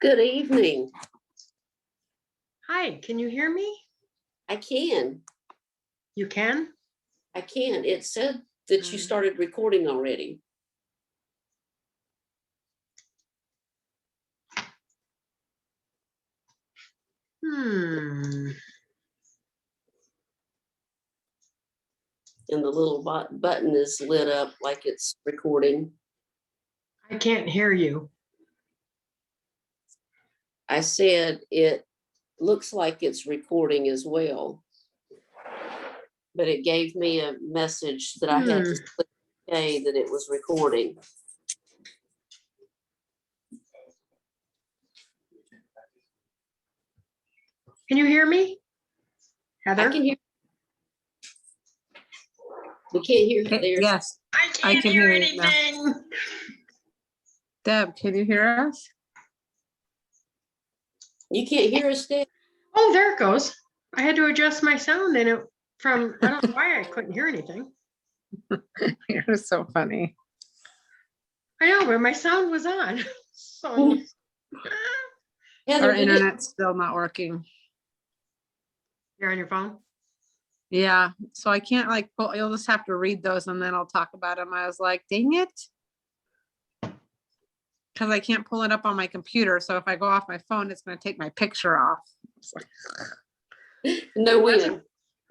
Good evening. Hi, can you hear me? I can. You can? I can. It said that you started recording already. Hmm. And the little button is lit up like it's recording. I can't hear you. I said it looks like it's recording as well. But it gave me a message that I had to say that it was recording. Can you hear me? Heather? I can hear. We can't hear you there. Yes, I can't can hear hear you now. anything. Deb, can you hear us? You can't hear us, Deb? Oh, there it goes. I had to adjust my sound and I don't know why I couldn't hear anything. You're so funny. I know, but my sound was on. So Heather, Our internet's still not working. you're on your phone? Yeah, so I can't like pull, you'll just have to read those and then I'll talk about them. I was like, dang it. Because I can't pull it up on my computer. So if I go off my phone, it's going to take my picture off. It's like, no win.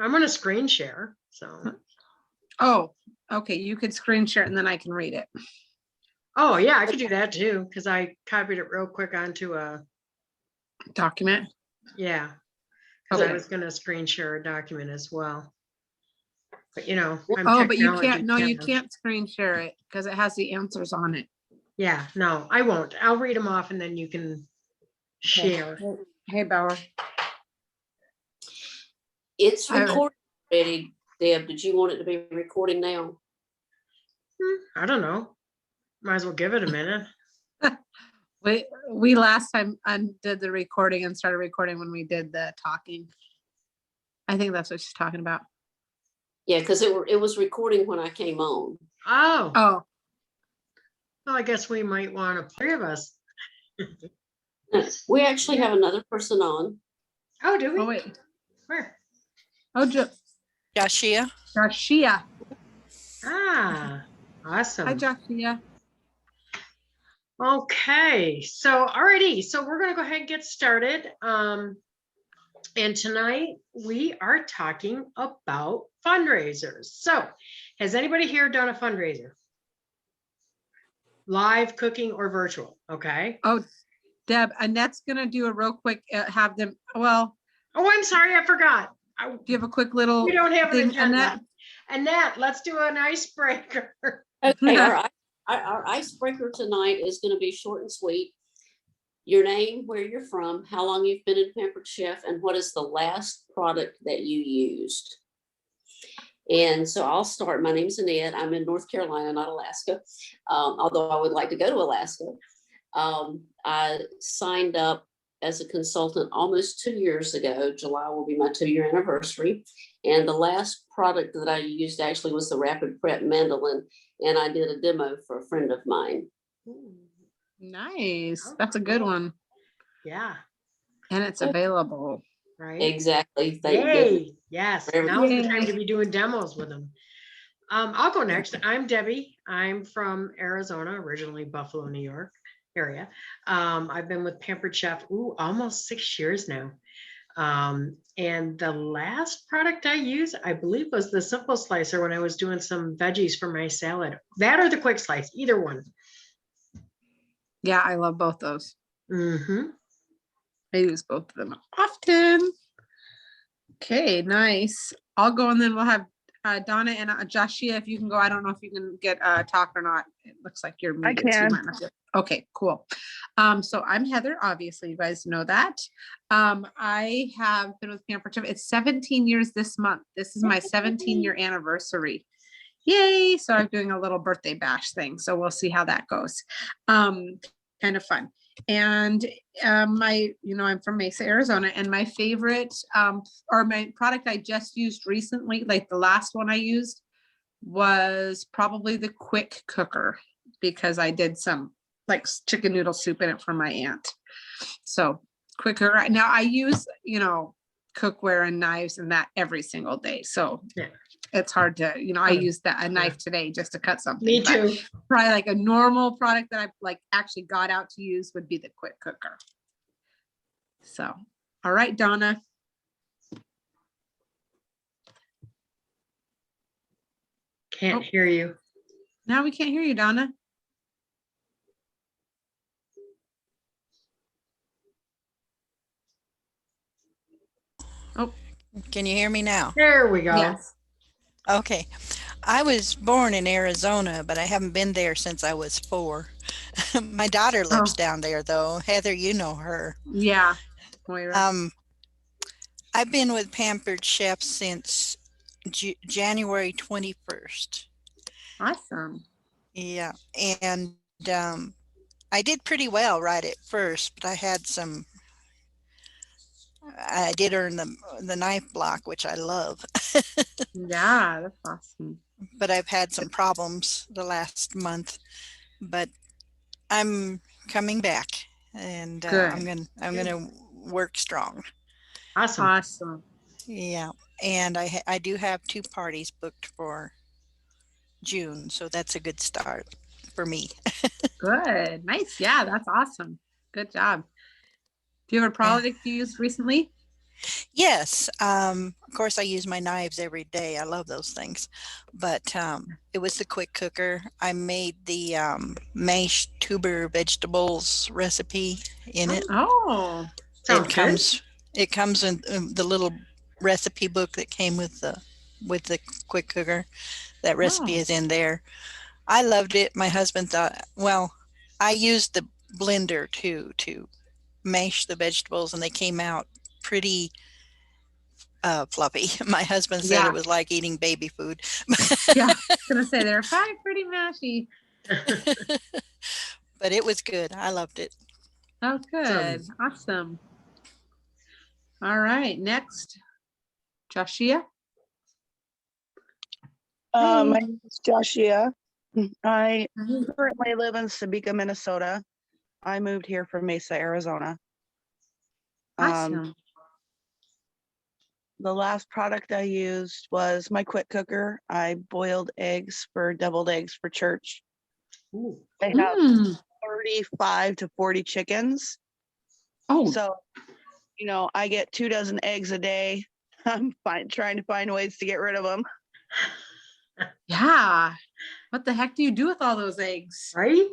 I'm gonna screen share. So oh, okay. You could screen share it and then I can read it. oh yeah, I could do that too, because I copied it real quick onto a Document. yeah. Because I Okay. was gonna screen share a document as well. But you know, I'm Oh, but you technology can't, no, you challenged. can't screen share it because it has the answers on it. Yeah, no, I won't. I'll read them off and then you can share. Hey, Bauer. It's recording already, Deb. Did you want it to be recording now? I don't know. Might as well give it a minute. We last time undid the recording and started recording when we did the talking. I think that's what she's talking about. Yeah, because it was recording when I came on. Oh, Oh, well, I guess we might want three of us. We actually have another person on. Oh, do we? oh wait. Where? Oh, Joshia. Joshia. Ah, awesome. Hi, Joshia. Okay, so alrighty, so we're gonna go ahead and get started. And tonight we are talking about fundraisers. So has anybody here done a fundraiser? Live, cooking, or virtual? Okay. Oh, Deb, Annette's gonna do a real quick, have them, well, Oh, I'm sorry, I forgot. do you have a quick little We don't have an thing, agenda. Annette? Annette, let's do an icebreaker. Okay, our icebreaker tonight is going to be short and sweet. Your name, where you're from, how long you've been in Pampered Chef, and what is the last product that you used. And so I'll start. My name's Annette. I'm in North Carolina, not Alaska, although I would like to go to Alaska. I signed up as a consultant almost 2 years ago. July will be my 2-year anniversary. And the last product that I used actually was the Rapid Prep Mandolin. And I did a demo for a friend of mine. Nice. Oh, That's a good cool. one. Yeah, And it's available. right. Exactly. Thank goodness. Yay. Yes, Very now's the time Yay. to be doing demos with them. I'll go next. I'm Debbie. I'm from Arizona, originally Buffalo, New York area. I've been with Pampered Chef, almost 6 years now. And the last product I used, I believe, was the Simple Slicer when I was doing some veggies for my salad. That or the Quick Slice, either one. Yeah, I love both those. Mm-hmm. I use both of them often. Okay, nice. I'll go and then we'll have Donna and Joshia, if you can go. I don't know if you can get talk or not. It looks like you're muted. So you might not okay, cool. So I'm Heather. Obviously, you guys know that. I have been with Pampered Chef. It's 17 years this month. This is my 17-year anniversary. Yay! So I'm doing a little birthday bash thing. So we'll see how that goes. Kind of fun. And I'm from Mesa, Arizona, and my favorite or my product I just used recently, like the last one I used, was probably the quick cooker, because I did some like chicken noodle soup in it for my aunt. So quicker. Right now I use, cookware and knives and that every single day. So Yeah. it's hard to, I used a knife today just to cut something. Me but too. Probably like a normal product that I've like actually got out to use would be the quick cooker. So, all right, Donna. Can't Oh. hear you. Now we can't hear you, Donna. Oh, Can you hear me now? There we go. yes. Okay. I was born in Arizona, but I haven't been there since I was 4. My daughter lives down there, though. Heather, you know her. Yeah. Moira. I've been with Pampered Chef since January 21st. Awesome. Yeah. And I did pretty well right at first, but I did earn the knife block, which I love. Yeah, that's awesome. But I've had some problems the last month. But I'm coming back, and Good. I'm gonna work strong. Awesome. Awesome. Yeah, and I do have 2 parties booked for June, so that's a good start for me. Good. Nice. Yeah, that's awesome. Good job. Do you have a product you used recently? Yes, of course I use my knives every day. I love those things, but it was the quick cooker. I made the mashed tuber vegetables recipe in it. Oh, Sounds good. It comes in the little recipe book that came with the quick cooker. That recipe is in there. I loved it. My husband thought, well, I used the blender too to mash the vegetables, and they came out pretty fluffy. My husband said Yeah. it was like eating baby food. yeah. I was gonna say they're probably pretty mashy. But it was good. I loved it. Oh, good. Awesome. All right. Next, Joshia. My name is Joshia. I currently live in Sabika, Minnesota. I moved here from Mesa, Arizona. Awesome. The last product I used was my quick cooker. I boiled deviled eggs for church. Ooh. I have 35 to 40 chickens. Oh, So, I get 2 dozen eggs a day. I'm trying to find ways to get rid of them. yeah. What the heck do you do with all those eggs? Right?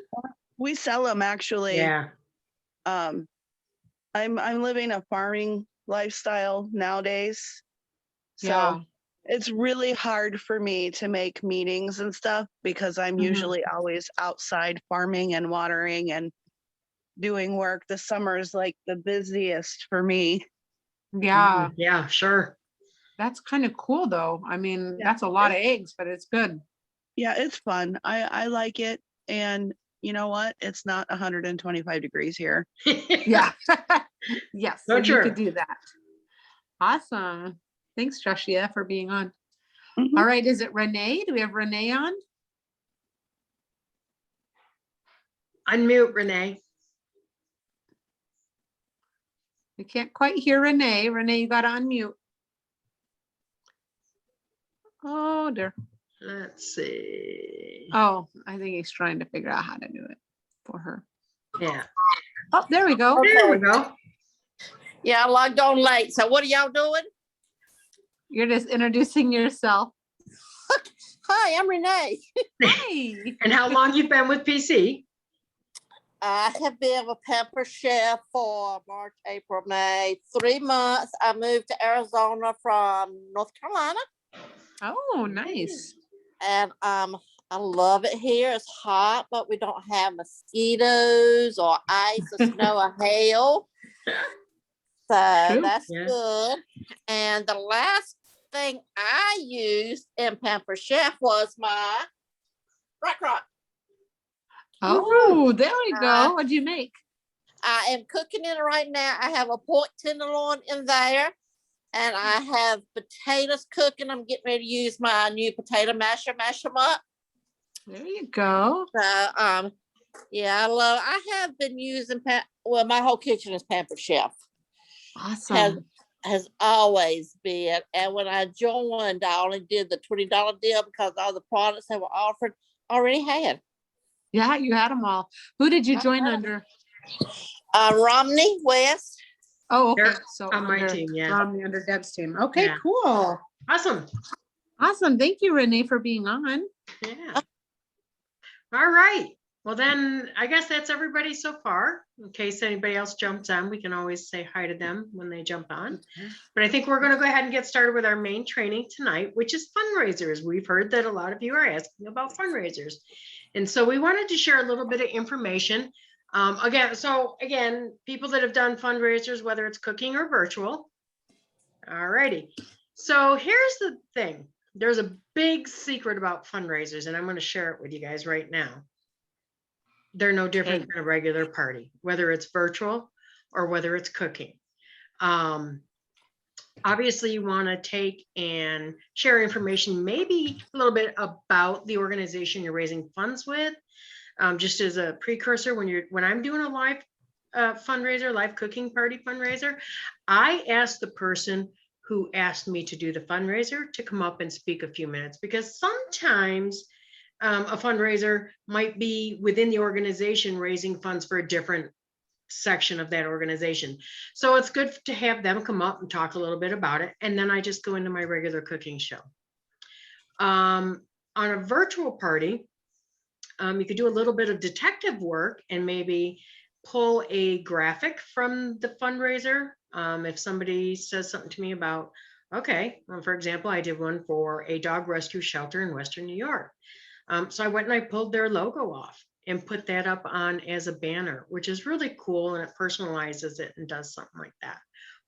We sell them actually. Yeah. I'm living a farming lifestyle nowadays. So Yeah. it's really hard for me to make meetings and stuff because I'm usually always outside farming and watering and doing work. The summer is like the busiest for me. Yeah. Yeah, sure. That's kind of cool though. I mean, Yeah. that's a lot of eggs, but it's good. Yeah, it's fun. I like it. And you know what? It's not 125 degrees here. Yeah. Yes. So So you true. could do that. Awesome. Thanks, Joshia, for being on. Mhm. All right. Is it Renee? Do we have Renee on? Unmute, Renee. We can't quite hear Renee. Renee, you got to unmute. Oh, dear. Let's see. Oh, I think he's trying to figure out how to do it for her. Yeah. Oh, there we go. There we go. Yeah, I logged on late. So what are y'all doing? You're just introducing yourself. Hi, I'm Renee. Hey. And how long you've been with PC? I have been with Pamper Chef for March, April, May, 3 months. I moved to Arizona from North Carolina, Oh, nice. and I love it here. It's hot, but we don't have mosquitoes or ice or snow or hail. So True. that's Yeah. good. And the last thing I used in Pamper Chef was my rock. Oh, there we go. Uh, What'd you make? I am cooking it right now. I have a pork tenderloin in there, and I have potatoes cooking. I'm getting ready to use my new potato masher, mash them up. There you go. So Yeah, I have been using, well, my whole kitchen is Pampered Chef. Awesome. Has always been. And when I joined, I only did the $20 deal because all the products they were offered already had. Yeah, you had them all. Who did you I join had 'em. under? Romney West. Oh, okay. They're So on my under team, yeah. Romney, under Deb's team. Okay, Yeah. cool. Awesome. Awesome. Thank you, Renee, for being on. Yeah. All right. Well, then I guess that's everybody so far. In case anybody else jumps on, we can always say hi to them when they jump on. But I think we're going to go ahead and get started with our main training tonight, which is fundraisers. We've heard that a lot of you are asking about fundraisers. And so we wanted to share a little bit of information. Again, people that have done fundraisers, whether it's cooking or virtual. All righty. So here's the thing. There's a big secret about fundraisers, and I'm going to share it with you guys right now. They're no different than a regular party, whether it's virtual or whether it's cooking. Obviously, you want to take and share information, maybe a little bit about the organization you're raising funds with. Just as a precursor, when I'm doing a live fundraiser, live cooking party fundraiser, I ask the person who asked me to do the fundraiser to come up and speak a few minutes, because sometimes a fundraiser might be within the organization raising funds for a different section of that organization. So it's good to have them come up and talk a little bit about it. And then I just go into my regular cooking show. On a virtual party, you could do a little bit of detective work and maybe pull a graphic from the fundraiser. If somebody says something to me about, okay, well, for example, I did one for a dog rescue shelter in Western New York. So I went and I pulled their logo off and put that up on as a banner, which is really cool, and it personalizes it and does something like that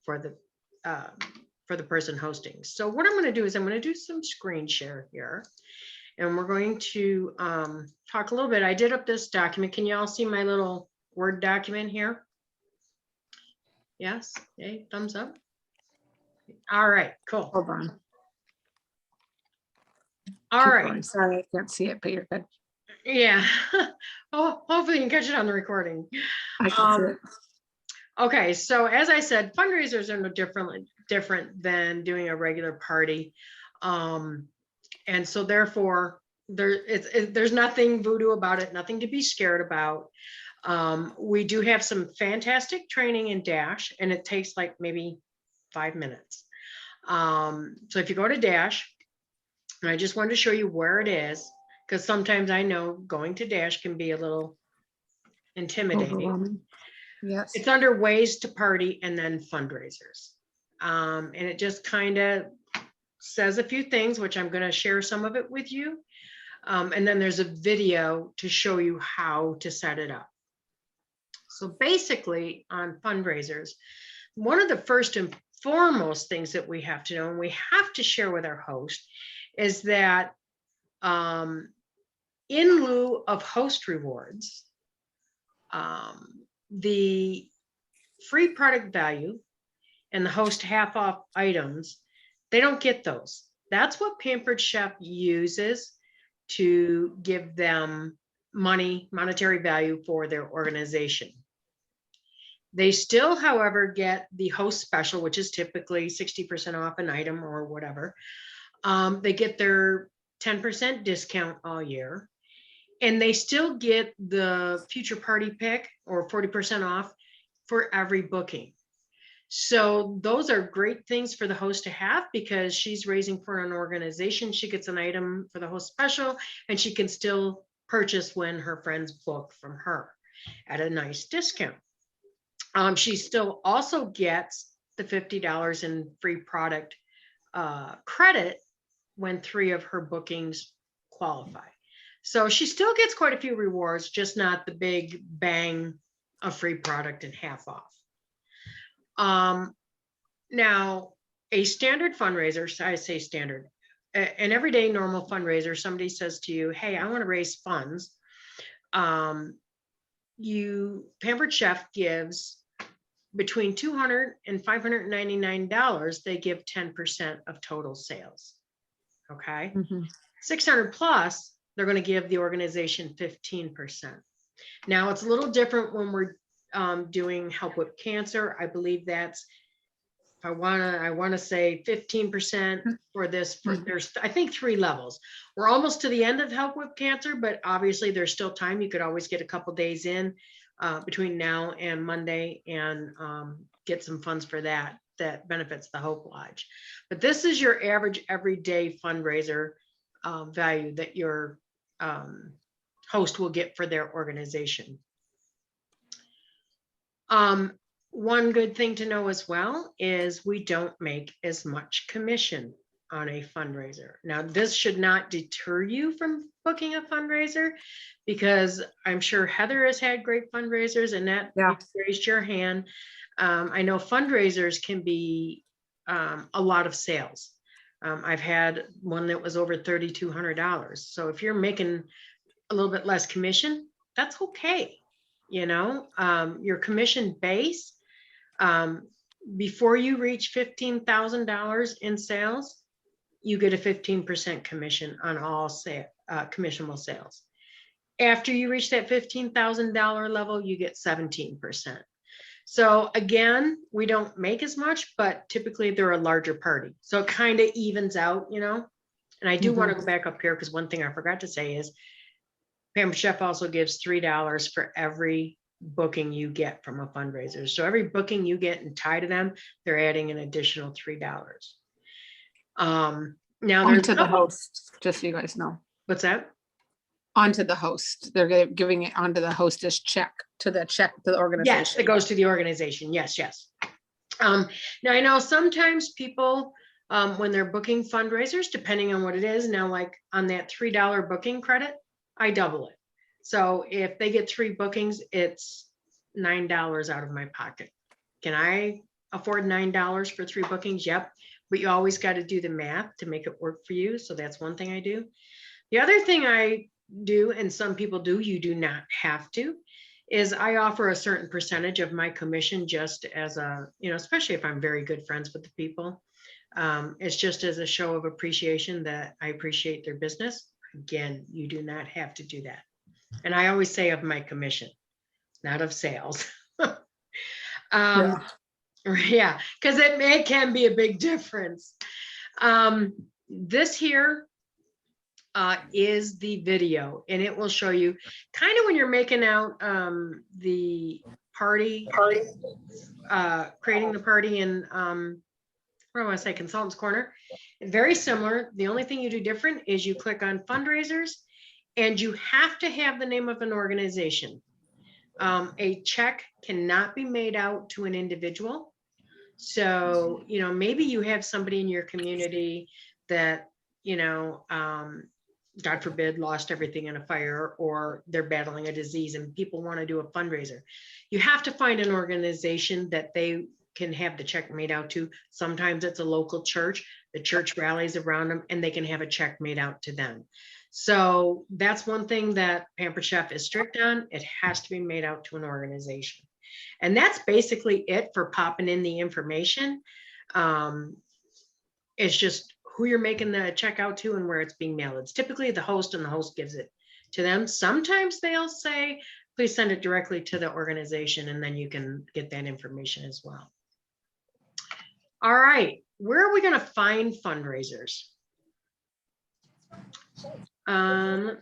for the person hosting. So what I'm going to do is I'm going to do some screen share here. And we're going to talk a little bit. I did up this document. Can you all see my little Word document here? Yes. Okay. Thumbs up. All right. Cool. Hold on. All Keep right. going. Sorry, I can't see it, but you're good. Yeah. Oh, hopefully you can catch it on the recording. I can see it. Okay. So as I said, fundraisers are no different than doing a regular party. And so therefore, there's nothing voodoo about it, nothing to be scared about. We do have some fantastic training in Dash, and it takes like maybe 5 minutes. So if you go to Dash, and I just wanted to show you where it is, because sometimes I know going to Dash can be a little intimidating. Overwhelming. Yes. It's under ways to party and then fundraisers. And it just kind of says a few things, which I'm going to share some of it with you. And then there's a video to show you how to set it up. So basically on fundraisers, one of the first and foremost things that we have to know, and we have to share with our host, is that in lieu of host rewards, the free product value and the host half off items, they don't get those. That's what Pampered Chef uses to give them monetary value for their organization. They still, however, get the host special, which is typically 60% off an item or whatever. They get their 10% discount all year, and they still get the future party pick or 40% off for every booking. So those are great things for the host to have, because she's raising for an organization. She gets an item for the host special, and she can still purchase when her friends book from her at a nice discount. She still also gets the $50 in free product credit when 3 of her bookings qualify. So she still gets quite a few rewards, just not the big bang of free product and half off. Now, a standard fundraiser, I say standard, an everyday normal fundraiser, somebody says to you, hey, I want to raise funds. Pampered Chef gives between $200 and $599, they give 10% of total sales. Okay. 600 plus, they're going to give the organization 15%. Now it's a little different when we're doing help with cancer. I believe that's, I wanna say 15% for this. There's, I think, 3 levels. We're almost to the end of help with cancer, but obviously there's still time. You could always get a couple days in between now and Monday and get some funds for that. That benefits the Hope Lodge. But this is your average everyday fundraiser value that your host will get for their organization. One good thing to know as well is we don't make as much commission on a fundraiser. Now, this should not deter you from booking a fundraiser, because I'm sure Heather has had great fundraisers, and that you raised your hand. I know fundraisers can be a lot of sales. I've had one that was over $3,200. So if you're making a little bit less commission, that's okay. You know, your commission base, before you reach $15,000 in sales, you get a 15% commission on all commissionable sales. After you reach that $15,000 level, you get 17%. So again, we don't make as much, but typically they're a larger party. So it kind of evens out, you know. And I do want to go back up here, because one thing I forgot to say is Pampered Chef also gives $3 for every booking you get from a fundraiser. So every booking you get and tie to them, they're adding an additional $3. Now there's onto the host, just so you guys know. What's that? Onto the host. They're giving it onto the hostess check to the organization. Yes, it goes to the organization. Yes, yes. Now I know sometimes people, when they're booking fundraisers, depending on what it is, now like on that $3 booking credit, I double it. So if they get 3 bookings, it's $9 out of my pocket. Can I afford $9 for 3 bookings? Yep. But you always got to do the math to make it work for you. So that's one thing I do. The other thing I do, and some people do, you do not have to, is I offer a certain percentage of my commission just as a, you know, especially if I'm very good friends with the people. It's just as a show of appreciation that I appreciate their business. Again, you do not have to do that. And I always say of my commission, not of sales. Yeah, because it can be a big difference. This here is the video, and it will show you kind of when you're making out the party, creating the party in, what do I want to say, Consultant's Corner. Very similar. The only thing you do different is you click on fundraisers, and you have to have the name of an organization. A check cannot be made out to an individual. So, you know, maybe you have somebody in your community that, you know, God forbid, lost everything in a fire, or they're battling a disease and people want to do a fundraiser. You have to find an organization that they can have the check made out to. Sometimes it's a local church. The church rallies around them and they can have a check made out to them. So that's one thing that Pampered Chef is strict on. It has to be made out to an organization. And that's basically it for popping in the information. It's just who you're making the check out to and where it's being mailed. It's typically the host, and the host gives it to them. Sometimes they'll say, please send it directly to the organization, and then you can get that information as well. All right, where are we going to find fundraisers? I'm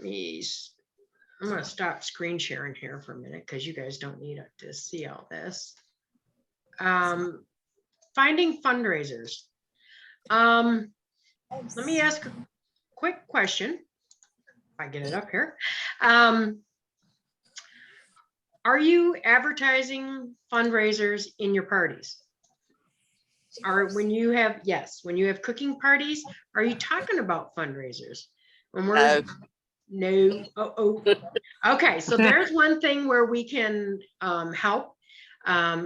going to stop screen sharing here for a minute because you guys don't need to see all this. Finding fundraisers. Let me ask a quick question. If I get it up here. Are you advertising fundraisers in your parties? Or when you have, yes, when you have cooking parties, are you talking about fundraisers? When we're, no. Okay, so there's one thing where we can help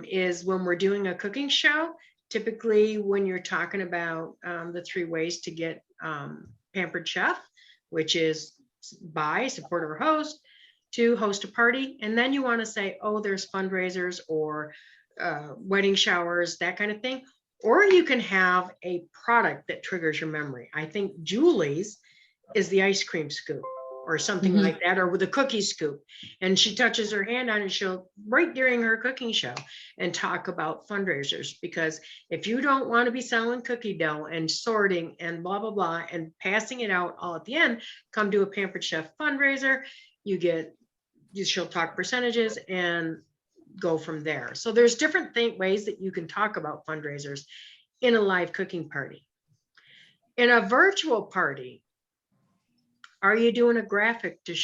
is when we're doing a cooking show. Typically, when you're talking about the 3 ways to get Pampered Chef, which is buy, support or host, 2, host a party, and then you want to say, oh, there's fundraisers or wedding showers, that kind of thing. Or you can have a product that triggers your memory. I think Julie's is the ice cream scoop. or something Mhm. like that, or with a cookie scoop. And she touches her hand on it, she'll right during her cooking show and talk about fundraisers. Because if you don't want to be selling cookie dough and sorting and blah, blah, blah, and passing it out all at the end, come to a Pampered Chef fundraiser, she'll talk percentages and go from there. So there's different ways that you can talk about fundraisers in a live cooking party. In a virtual party, are you doing a graphic to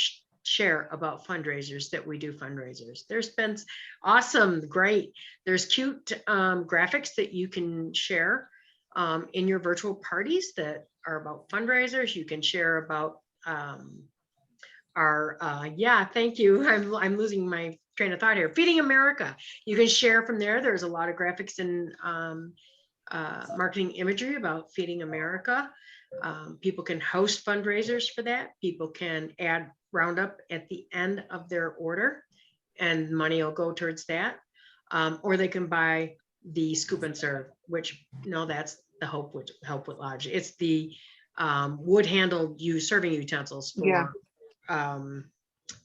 share about fundraisers that we do fundraisers? There's been awesome, great. There's cute graphics that you can share in your virtual parties that are about fundraisers. You can share about yeah, thank you. I'm losing my train of thought here. Feeding America. You can share from there. There's a lot of graphics and marketing imagery about Feeding America. People can host fundraisers for that. People can add roundup at the end of their order and money will go towards that. Or they can buy the scoop and serve, which that's the Help with Lodge. It's the wood handled serving utensils for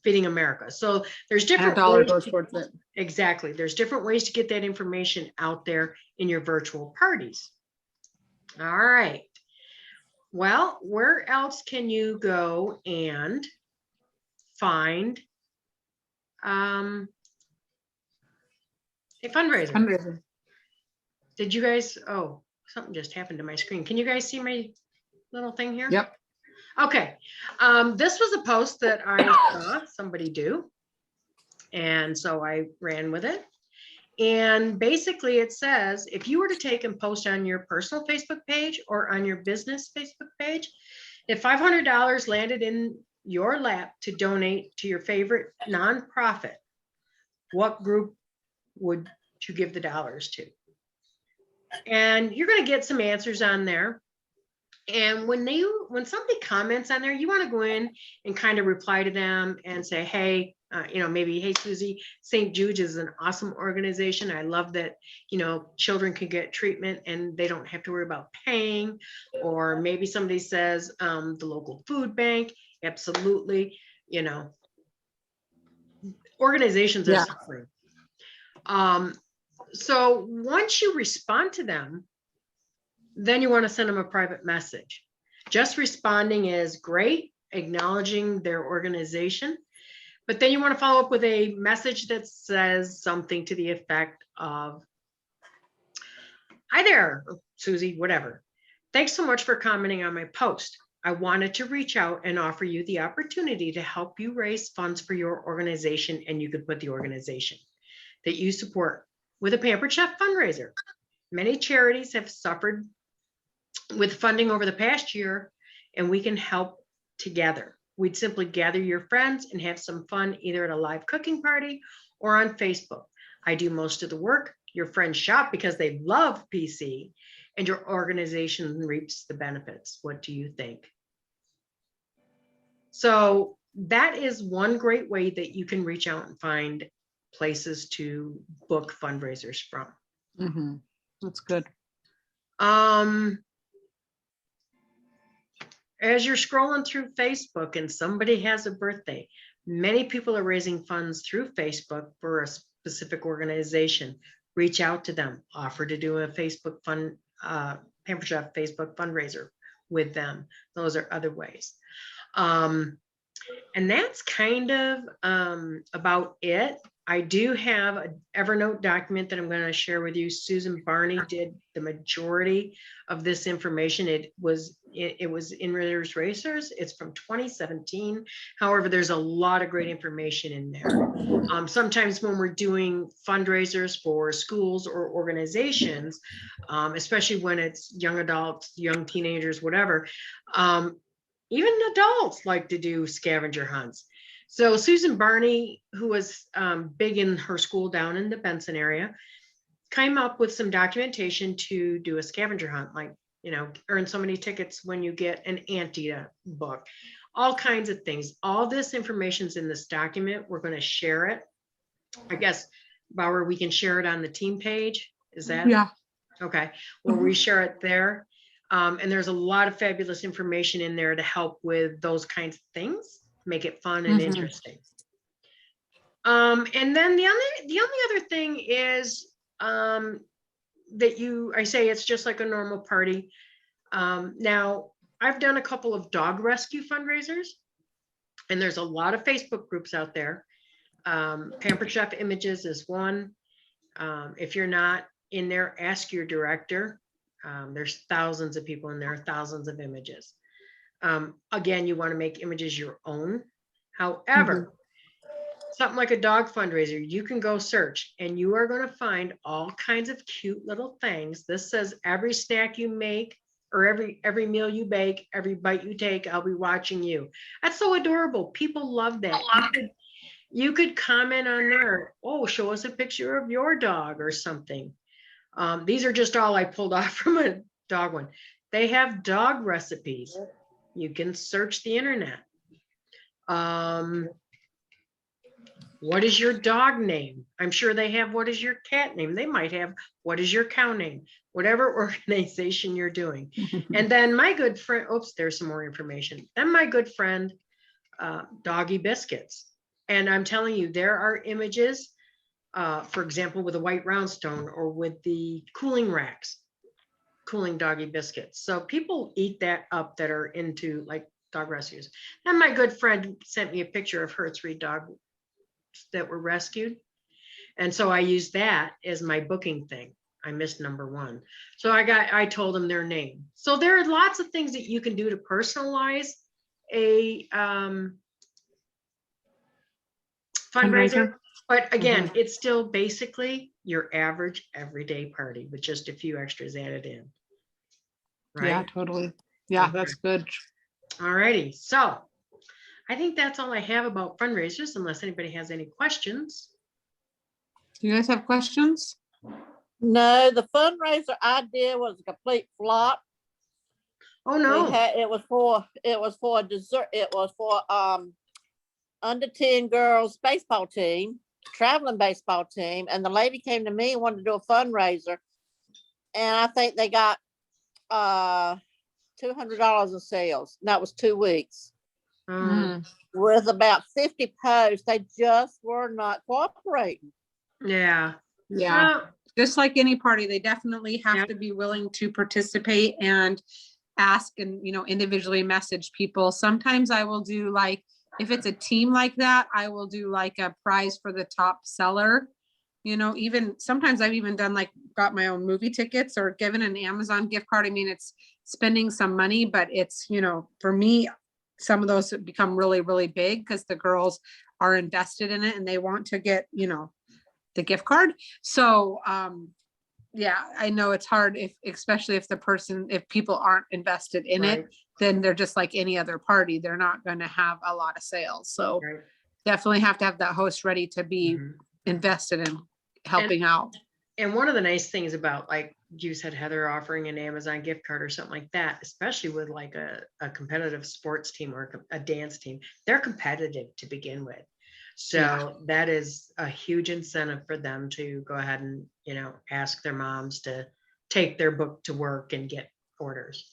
Feeding America. So there's different $1 ways goes towards it. Exactly. There's different ways to get that information out there in your virtual parties. All right. Well, where else can you go and find a fundraiser? Fundraiser. Did you guys, something just happened to my screen. Can you guys see my little thing here? Yep. Okay. This was a post that I saw somebody do. And so I ran with it. And basically it says, if you were to take and post on your personal Facebook page or on your business Facebook page, if $500 landed in your lap to donate to your favorite nonprofit, what group would you give the dollars to? And you're going to get some answers on there. And when somebody comments on there, you want to go in and kind of reply to them and say, hey, maybe, hey, Susie, St. Jude's is an awesome organization. I love that, children can get treatment and they don't have to worry about paying. Or maybe somebody says the local food bank. Absolutely. Organizations are suffering. So once you respond to them, then you want to send them a private message. Just responding is great, acknowledging their organization, but then you want to follow up with a message that says something to the effect of, hi there, Susie, whatever. Thanks so much for commenting on my post. I wanted to reach out and offer you the opportunity to help you raise funds for your organization, and you could put the organization that you support with a Pampered Chef fundraiser. Many charities have suffered with funding over the past year, and we can help together. We'd simply gather your friends and have some fun, either at a live cooking party or on Facebook. I do most of the work. Your friends shop because they love PC, and your organization reaps the benefits. What do you think? So that is one great way that you can reach out and find places to book fundraisers from. Mm-hmm. That's good. As you're scrolling through Facebook and somebody has a birthday, many people are raising funds through Facebook for a specific organization. Reach out to them, offer to do a Facebook Pampered Chef Facebook fundraiser with them. Those are other ways. And that's kind of about it. I do have an Evernote document that I'm going to share with you. Susan Barney did the majority of this information. It was in Ritters Racers. It's from 2017. However, there's a lot of great information in there. Sometimes when we're doing fundraisers for schools or organizations, especially when it's young adults, young teenagers, whatever, even adults like to do scavenger hunts. So Susan Barney, who was big in her school down in the Benson area, came up with some documentation to do a scavenger hunt, like, earn so many tickets when you get an auntie to book, all kinds of things. All this information's in this document. We're going to share it. I guess, Bower, we can share it on the team page. Is that? Yeah. Okay. We'll reshare it there. And there's a lot of fabulous information in there to help with those kinds of things. make it fun and Mhm. interesting. And then the only other thing is that I say it's just like a normal party. Now, I've done a couple of dog rescue fundraisers, and there's a lot of Facebook groups out there. Pampered Chef Images is one. If you're not in there, ask your director. There's thousands of people in there, thousands of images. Again, you want to make images your own. However, something like a dog fundraiser, you can go search and you are going to find all kinds of cute little things. This says every snack you make or every meal you bake, every bite you take, I'll be watching you. That's so adorable. People love that. You could comment on there. Oh, show us a picture of your dog or something. These are just all I pulled off from a dog one. They have dog recipes. You can search the internet. What is your dog name? I'm sure they have what is your cat name? They might have what is your cow name? Whatever organization you're doing. And then my good friend, oops, there's some more information. Then my good friend, Doggy Biscuits. And I'm telling you, there are images, for example, with a white roundstone or with the cooling racks, cooling doggy biscuits. So people eat that up that are into like dog rescues. And my good friend sent me a picture of her 3 dogs that were rescued. And so I used that as my booking thing. I missed number 1. So I told them their name. So there are lots of things that you can do to personalize a fundraiser. But again, it's still basically your average everyday party with just a few extras added in. Right? Yeah, totally. Yeah, Okay. that's good. All righty. So I think that's all I have about fundraisers, unless anybody has any questions. Do you guys have questions? No, the fundraiser I did was a complete flop. Oh no. It was for a dessert. It was for under 10 girls baseball team, traveling baseball team, and the lady came to me and wanted to do a fundraiser, and I think they got $200 in sales. And that was 2 weeks with about 50 posts. They just were not cooperating. Yeah. Yeah. Just like any party, they definitely have to be willing to participate and ask and, individually message people. Sometimes I will do like, if it's a team like that, I will do like a prize for the top seller. Even sometimes I've even done like got my own movie tickets or given an Amazon gift card. I mean, it's spending some money, but it's, for me, some of those become really, really big because the girls are invested in it and they want to get, the gift card. So, yeah, I know it's hard especially if people aren't invested in it, then they're just like any other party. They're not going to have a lot of sales. So definitely have to have that host ready to be invested in helping out. And one of the nice things about, like you said, Heather, offering an Amazon gift card or something like that, especially with like a competitive sports team or a dance team, they're competitive to begin with. So that is a huge incentive for them to go ahead and, ask their moms to take their book to work and get orders.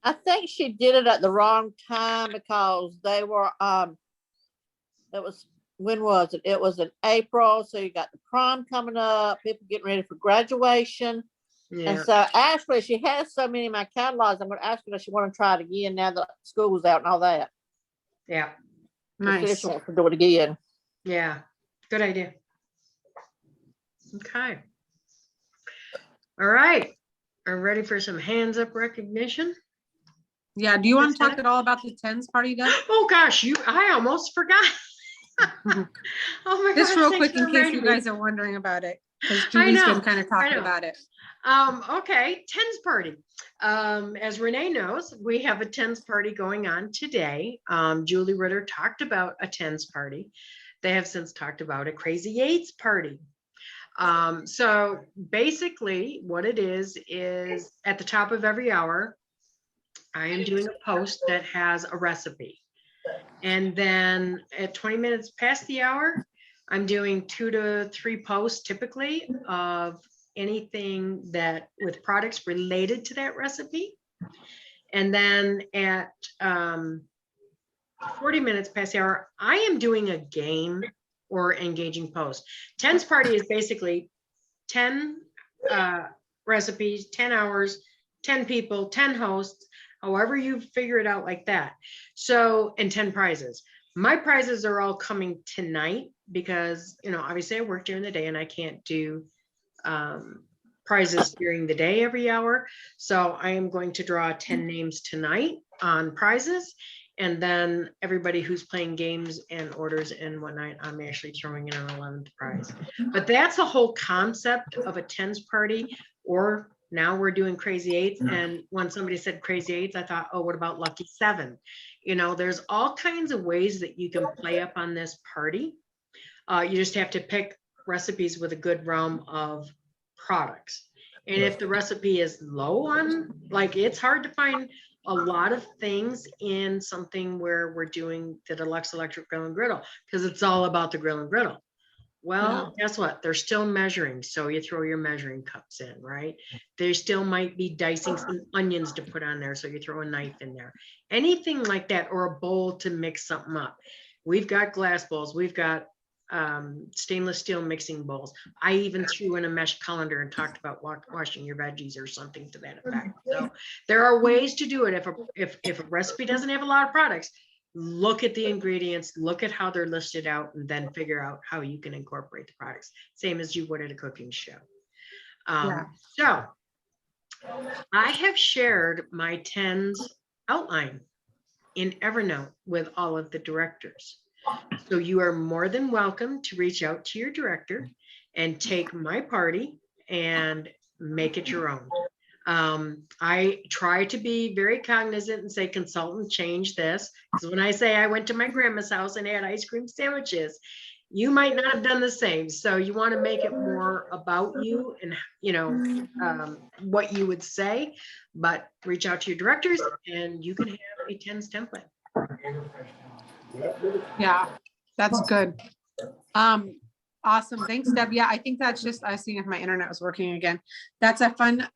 I think she did it at the wrong time because they were, when was it? It was in April. So you got the prom coming up, people getting ready for graduation. Yeah. And so actually she has so many of my catalogs. I'm going to ask her if she want to try it again now that school's out and all that. Yeah. Nice. She wants to do it again. Yeah. Good idea. Okay. All right. Are ready for some hands up recognition? Yeah. Do you want to talk at all about the TENS party, Deb? Oh gosh, I almost forgot. Oh my gosh. Just real quick in case you guys are wondering about it, because Julie's been kind of talking about it. Okay, TENS party. As Renee knows, we have a TENS party going on today. Julie Ritter talked about a TENS party. They have since talked about a Crazy Eights party. So basically what it is at the top of every hour, I am doing a post that has a recipe. And then at 20 minutes past the hour, I'm doing 2 to 3 posts typically of anything that with products related to that recipe. And then at 40 minutes past the hour, I am doing a game or engaging post. Tens party is basically 10 recipes, 10 hours, 10 people, 10 hosts, however you figure it out like that. So, and 10 prizes. My prizes are all coming tonight because, you know, obviously I work during the day and I can't do prizes during the day every hour. So I am going to draw 10 names tonight on prizes. And then everybody who's playing games and orders and whatnot, I'm actually throwing in an 11th prize. But that's the whole concept of a tens party, or now we're doing crazy eights. And when somebody said crazy eights, I thought, oh, what about lucky seven? You know, there's all kinds of ways that you can play up on this party. You just have to pick recipes with a good realm of products. And if the recipe is low on, like, it's hard to find a lot of things in something where we're doing the deluxe electric grill and griddle, because it's all about the grill and griddle. Well, guess what? They're still measuring. So you throw your measuring cups in, right? There still might be dicing some onions to put on there. So you throw a knife in there, anything like that, or a bowl to mix something up. We've got glass bowls. We've got stainless steel mixing bowls. I even threw in a mesh colander and talked about washing your veggies or something to that effect. So there are ways to do it. If a recipe doesn't have a lot of products, look at the ingredients, look at how they're listed out, and then figure out how you can incorporate the products, same as you would at a cooking show. So I have shared my tens outline in Evernote with all of the directors. So you are more than welcome to reach out to your director and take my party and make it your own. I try to be very cognizant and say, consultant, change this. Because when I say I went to my grandma's house and had ice cream sandwiches, you might not have done the same. So you want to make it more about you and, you know, what you would say, but reach out to your directors and you can have a TENS template. Yeah, that's good. Awesome. Thanks, Deb. Yeah, I think that's just, I was seeing if my internet was working again. That's a fun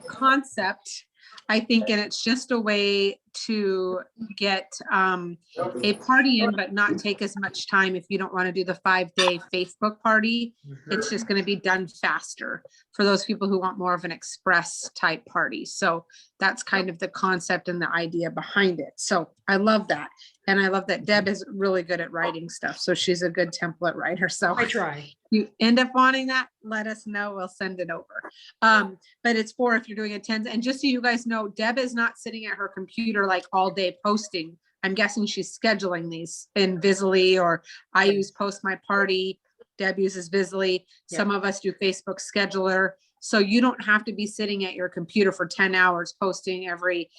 concept, I think, and it's just a way to get a party in, but not take as much time if you don't want to do the 5-day Facebook party. It's just going to be done faster for those people who want more of an express type party. So that's kind of the concept and the idea behind it. So I love that. And I love that Deb is really good at writing stuff. So she's a good template writer. So I try. You end up wanting that, let us know. We'll send it over. But it's for if you're doing a tens. And just so you guys know, Deb is not sitting at her computer like all day posting. I'm guessing she's scheduling these in Visly, or I use Post My Party. Deb uses Visly. Yeah. Some of us do Facebook Scheduler. So you don't have to be sitting at your computer for 10 hours posting every,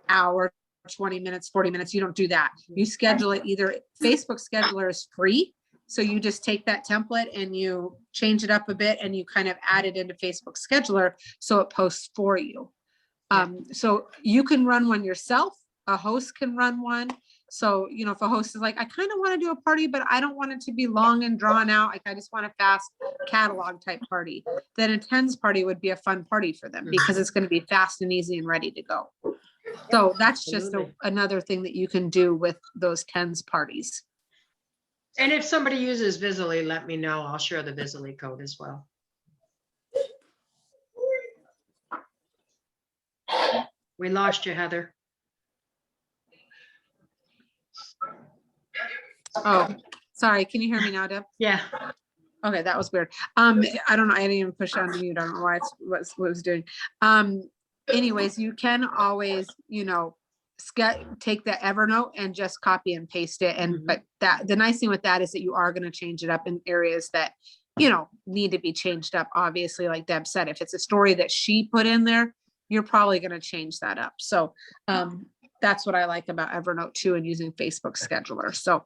hour, 20 minutes, 40 minutes. You don't do that. You schedule it. Either Facebook Scheduler is free. So you just take that template and you change it up a bit and you kind of add it into Facebook Scheduler so it posts for you. So you can run one yourself. A host can run one. So, if a host is like, I kind of want to do a party, but I don't want it to be long and drawn out. Like, I just want a fast catalog type party. Then a tens party would be a fun party for them because it's going to be fast and easy and ready to go. So that's just another thing that you can do with those tens parties. And if somebody uses Visly, let me know. I'll share the Visly code as well. We lost you, Heather. Oh, sorry. Can you hear me now, Deb? Yeah. Okay, that was weird. I don't know. I didn't even push on mute. I don't know why what it was doing. Anyways, you can always, take the Evernote and just copy and paste it. And but the nice thing with that is that you are going to change it up in areas that need to be changed up. Obviously, like Deb said, if it's a story that she put in there, you're probably going to change that up. So that's what I like about Evernote too, and using Facebook Scheduler. So,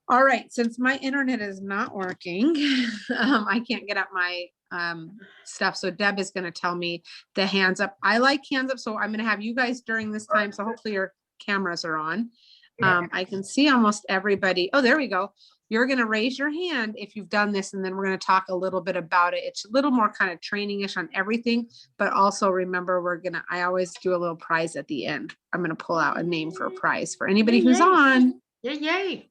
all right, since my internet is not working, I can't get up my stuff. So Deb is going to tell me the hands up. I like hands up. So I'm going to have you guys during this time. So hopefully your cameras are on. I can see almost everybody. Oh, there we go. you're going to raise your hand if you've done this, and then we're going to talk a little bit about it. It's a little more kind of training-ish on everything, but also remember, I always do a little prize at the end. I'm going to pull out a name for a prize for anybody who's Yay. on. Yay.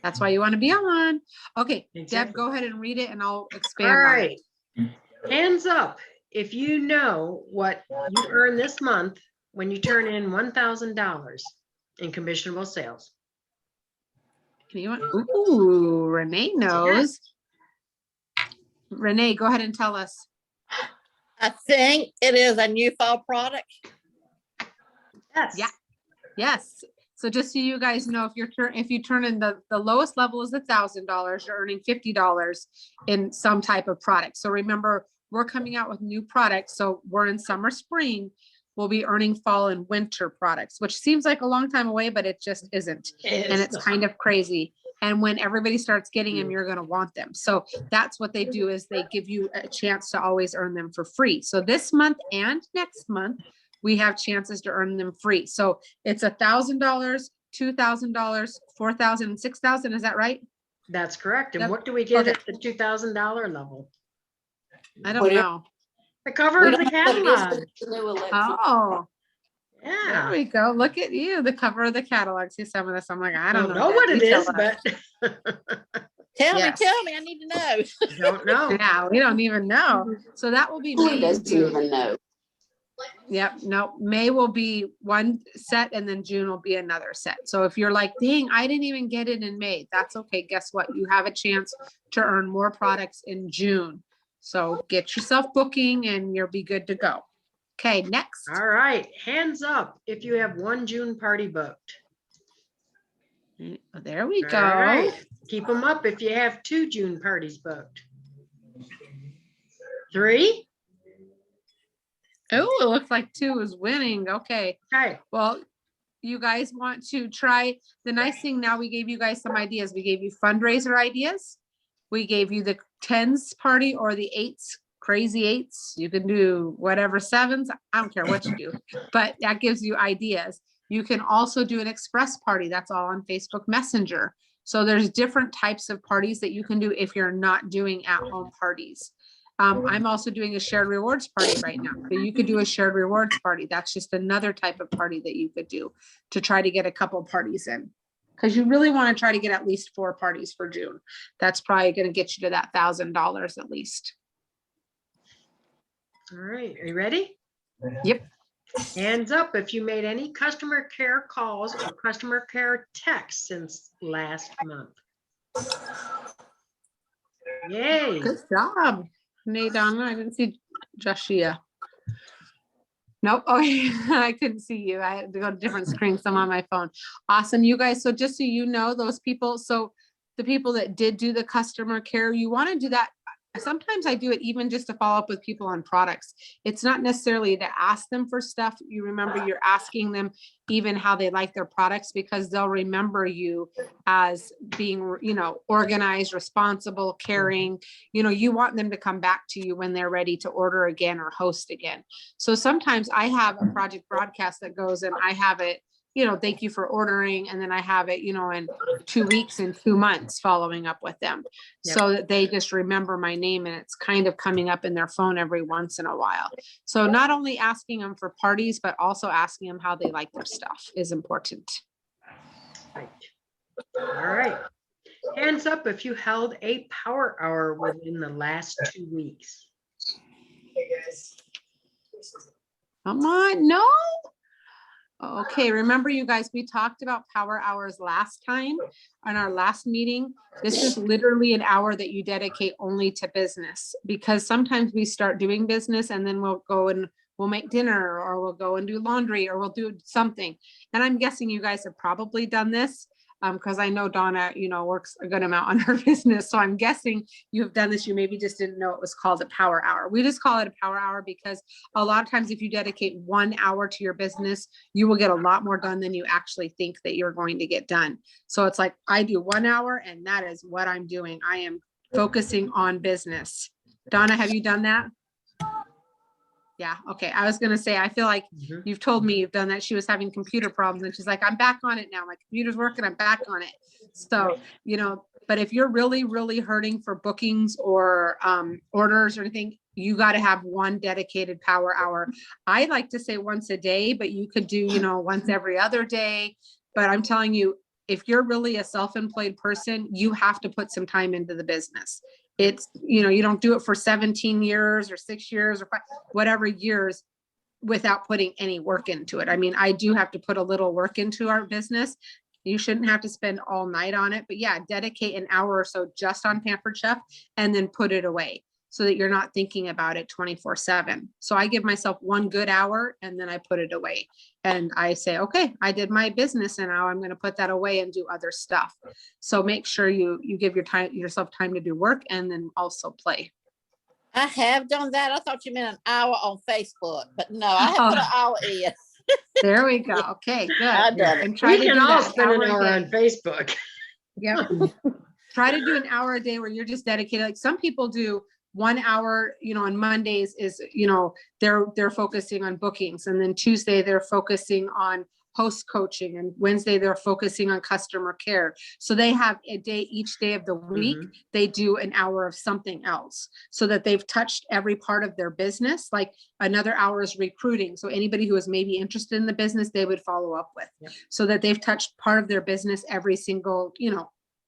That's why you want to be on. Okay, Deb, Exactly. go ahead and read it and I'll expand All on it. right. Hands up if you know what you earn this month when you turn in $1,000 in commissionable sales. Anyone? Ooh, Renee knows. Renee, go ahead and tell us. I think it is a new fall product. Yes. Yeah. Yes. So just so you guys know, if you turn in the lowest level is $1,000, you're earning $50 in some type of product. So remember, we're coming out with new products. So we're in summer, spring. We'll be earning fall and winter products, which seems like a long time away, but it just isn't. And it's kind of crazy. And when everybody starts getting them, you're going to want them. So that's what they do, is they give you a chance to always earn them for free. So this month and next month, we have chances to earn them free. So it's $1,000, $2,000, $4,000, and $6,000. Is that right? That's correct. And Yep. what do we get Okay. at the $2,000 level? I don't know. The cover We of the don't know what it is, but catalog. it's a new election. Oh, there Yeah. we go. Look at you, the cover of the catalog. See some of this. I'm like, I don't know. what Deb, it you tell is, us. but Tell Yes. me, I need to know. don't know. Yeah, we don't even know. So that will be Who May and doesn't June. even know? Yep. No, May will be one set and then June will be another set. So if you're like, dang, I didn't even get it in May, that's okay. Guess what? You have a chance to earn more products in June. So get yourself booking and you'll be good to go. Okay, next. All right. Hands up if you have one June party booked. There we All go. right. Keep them up if you have 2 June parties booked. 3. Oh, it looks like 2 is winning. Okay. Okay. Well, you guys want to try, the nice thing now, we gave you guys some ideas. We gave you fundraiser ideas. We gave you the 10s party or the 8s, crazy 8s. You can do whatever 7s. I don't care what you do, but that gives you ideas. You can also do an express party. That's all on Facebook Messenger. So there's different types of parties that you can do if you're not doing at-home parties. I'm also doing a shared rewards party right now. So you could do a shared rewards party. That's just another type of party that you could do to try to get a couple parties in. Because you really want to try to get at least 4 parties for June. That's probably going to get you to that $1,000 at least. All right. Are you ready? Yep. Hands up if you made any customer care calls or customer care texts since last month. Yay. Good job. Nadana, I didn't see Joshua. Nope. Oh, I couldn't see you. I had to go to different screens. I'm on my phone. Awesome, you guys. So just so you know, those people, so the people that did do the customer care, you want to do that. Sometimes I do it even just to follow up with people on products. It's not necessarily to ask them for stuff. You remember, you're asking them even how they like their products, because they'll remember you as being, you know, organized, responsible, caring. You know, you want them to come back to you when they're ready to order again or host again. So sometimes I have a project broadcast that goes and I have it, you know, thank you for ordering. And then I have it, you know, in 2 weeks and 2 months following up with them. Yep. So that they just remember my name and it's kind of coming up in their phone every once in a while. So not only asking them for parties, but also asking them how they like their stuff is important. Right. All right. Hands up if you held a power hour within the last 2 weeks. Come on, no. Okay, remember you guys, we talked about power hours last time on our last meeting. This is literally an hour that you dedicate only to business, because sometimes we start doing business and then we'll go and we'll make dinner or we'll go and do laundry or we'll do something. And I'm guessing you guys have probably done this because I know Donna, you know, works a good amount on her business. So I'm guessing you've done this. You maybe just didn't know it was called a power hour. We just call it a power hour because a lot of times if you dedicate 1 hour to your business, you will get a lot more done than you actually think that you're going to get done. So it's like, I do 1 hour and that is what I'm doing. I am focusing on business. Donna, have you done that? Yeah. Okay. I was going to say, I feel like Mhm. you've told me you've done that. She was having computer problems and she's like, I'm back on it now. My computer's working. I'm back on it. So, but if you're really, really hurting for bookings or orders or anything, you got to have one dedicated power hour. I like to say once a day, but you could do, once every other day. But I'm telling you, if you're really a self-employed person, you have to put some time into the business. It's, you don't do it for 17 years or 6 years or whatever years without putting any work into it. I mean, I do have to put a little work into our business. You shouldn't have to spend all night on it, but yeah, dedicate an hour or so just on Pampered Chef and then put it away so that you're not thinking about it 24/7. So I give myself one good hour and then I put it away. And I say, okay, I did my business and now I'm going to put that away and do other stuff. So make sure you give yourself time to do work and then also play. I have done that. I thought you meant an hour on Facebook, but no, I have put an hour in. There we go. Okay, good. I done it. And try We to can do all that spend an a hour day. on Facebook. Yep. Try to do an hour a day where you're just dedicated. Like some people do 1 hour, on Mondays is, they're focusing on bookings. And then Tuesday they're focusing on host coaching and Wednesday they're focusing on customer care. So they have a day, each day of the week, they do an hour of something else so that they've touched every part of their business. Like another hour is recruiting. So anybody who is maybe interested in the business, they would follow up with so that they've touched part of their business every single,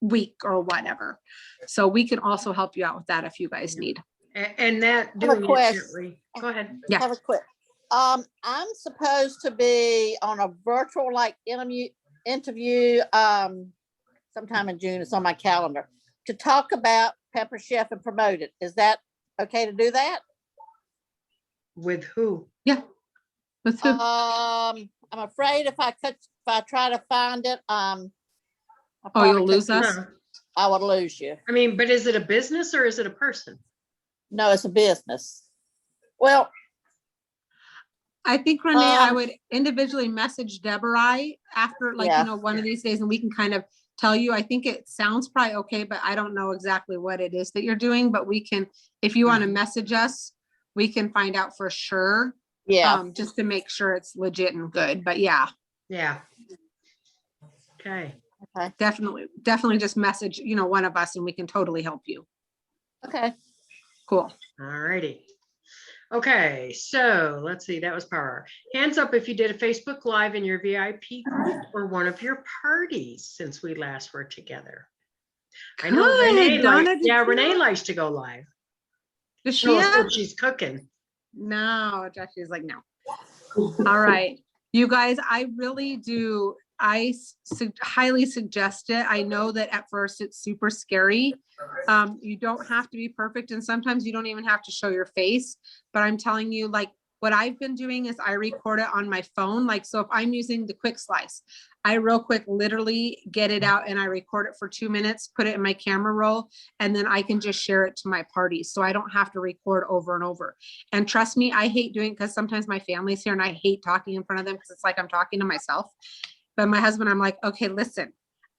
week or whatever. So we can also help you out with that if you guys need. And that I have a doing it question. gently. Go ahead. Yeah. Have a quick. I'm supposed to be on a virtual interview sometime in June. It's on my calendar to talk about Pepper Chef and promote it. Is that okay to do that? With who? Yeah. With who? I'm afraid if I try to find it, Oh, you'll lose us? No. I would lose you. I mean, but is it a business or is it a person? No, it's a business. Well, I think Renee, I would individually message Deborah after one of these days and we can kind of tell you. I think it sounds probably okay, but I don't know exactly what it is that you're doing, but we can, if you want to message us, we can find out for sure. Yeah. Just to make sure it's legit and good, but yeah. Yeah. Okay. Definitely just message, one of us and we can totally help you. Okay. Cool. All righty. Okay, so let's see, that was power hour. Hands up if you did a Facebook Live in your VIP group or one of your parties since we last were together. I know Renee, Renee likes to go live. Does she? So she's cooking. No, Jackie like, no. All right, you guys, I really do. I highly suggest it. I know that at first it's super scary. You don't have to be perfect. And sometimes you don't even have to show your face, but I'm telling you, like what I've been doing is I record it on my phone. Like, so if I'm using the quick slice, I real quick, literally get it out and I record it for 2 minutes, put it in my camera roll, and then I can just share it to my parties. So I don't have to record over and over. And trust me, I hate doing it because sometimes my family's here and I hate talking in front of them because it's like I'm talking to myself. But my husband, I'm like, okay, listen,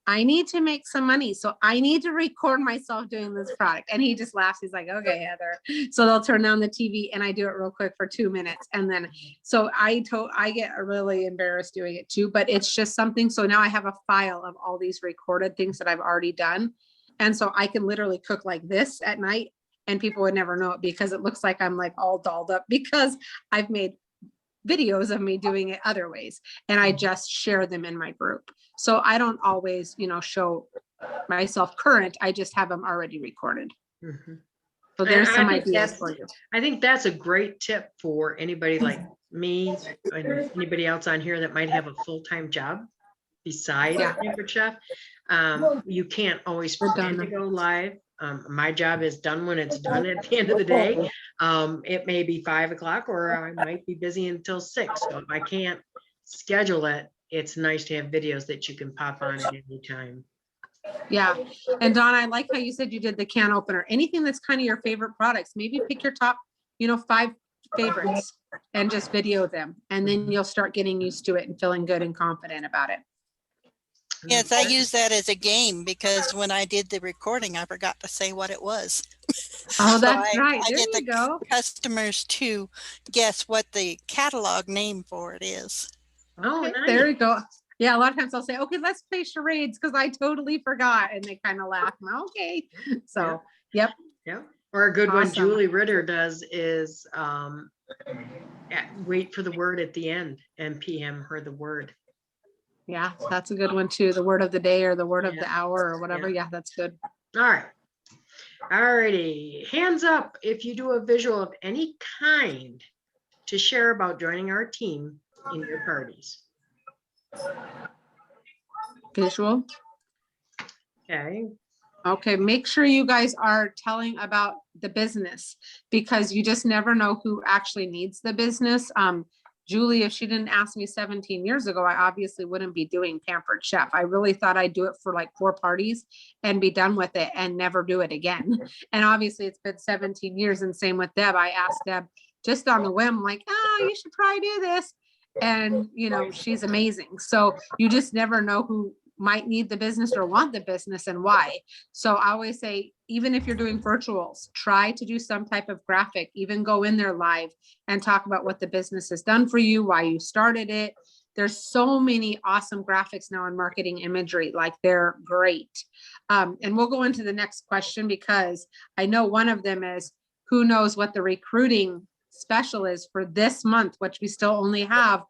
I need to make some money. So I need to record myself doing this product. And he just laughs. He's like, okay, Heather. So they'll turn down the TV and I do it real quick for 2 minutes. And then, so I get really embarrassed doing it too, but it's just something. So now I have a file of all these recorded things that I've already done. And so I can literally cook like this at night and people would never know it because it looks like I'm like all dolled up because I've made videos of me doing it other ways and I just share them in my group. So I don't always, show myself current. I just have them already recorded. So there's some ideas for you. I think that's a great tip for anybody like me and anybody else on here that might have a full-time job besides Pampered Chef. You can't always pretend to go live. My job is done when it's done at the end of the day. It may be 5 o'clock or I might be busy until 6. So if I can't schedule it, it's nice to have videos that you can pop on at any time. Yeah. And Donna, I like how you said you did the can opener. Anything that's kind of your favorite products, maybe pick your top, 5 favorites and just video them. And then you'll start getting used to it and feeling good and confident about it. Yes, I use that as a game because when I did the recording, I forgot to say what it was. Oh, So that's right. I There get you the go. customers to guess what the catalog name for it is. Oh, Okay, nice. there you go. Yeah, a lot of times I'll say, okay, let's play charades because I totally forgot. And they kind of laugh. Okay. So, yep. Yeah. Or a good one Awesome. Julie Ritter does is wait for the word at the end and PM her the word. Yeah, that's a good one too. The word of the day or the word of Yeah. the hour or whatever. Yeah, that's good. All right. Alrighty. Hands up if you do a visual of any kind to share about joining our team in your parties. Visual. Okay. Okay, make sure you guys are telling about the business because you just never know who actually needs the business. Julie, if she didn't ask me 17 years ago, I obviously wouldn't be doing Pampered Chef. I really thought I'd do it for like 4 parties and be done with it and never do it again. And obviously it's been 17 years, and same with Deb. I asked Deb just on the whim, like, you should probably do this. And you know, she's amazing. So you just never know who might need the business or want the business and why. So I always say, even if you're doing virtuals, try to do some type of graphic, even go in there live and talk about what the business has done for you, why you started it. There's so many awesome graphics now in marketing imagery, like they're great. And we'll go into the next question because I know one of them is, who knows what the recruiting special is for this month, which we still only have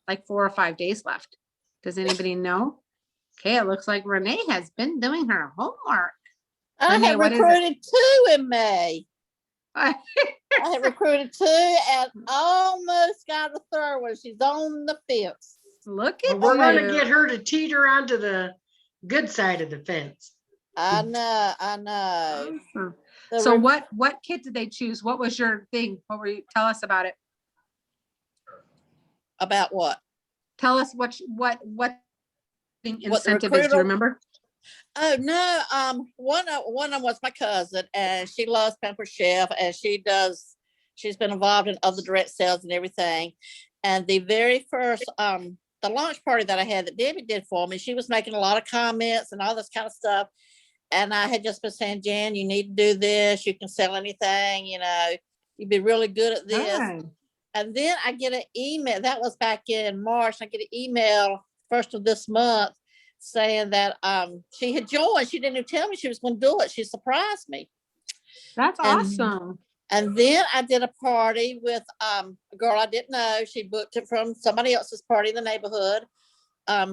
like 4 or 5 days left. Does anybody know? Okay, it looks like Renee has been doing her homework. I Renee, have what is it? recruited 2 in May. I have recruited 2 and almost got a third one. She's on the fence. Look Well, at we're going to you. get her to teeter onto the good side of the fence. I know. Awesome. The So rec- what kit did they choose? What was your thing? What were you, tell us about it. About what? Tell us what thing What the incentive is. Do you recruiter- remember? Oh no, one of them was my cousin, and she loves Pamper Chef, and she's been involved in other direct sales and everything. And the very first the launch party that I had that Debbie did for me, she was making a lot of comments and all this kind of stuff. And I had just been saying, Jan, you need to do this, you can sell anything, you know, you'd be really good at this. Hi. And then I get an email, that was back in March. I get an email first of this month saying that she had joined. She didn't even tell me she was going to do it. She surprised me. That's awesome. And then I did a party with a girl I didn't know. She booked it from somebody else's party in the neighborhood.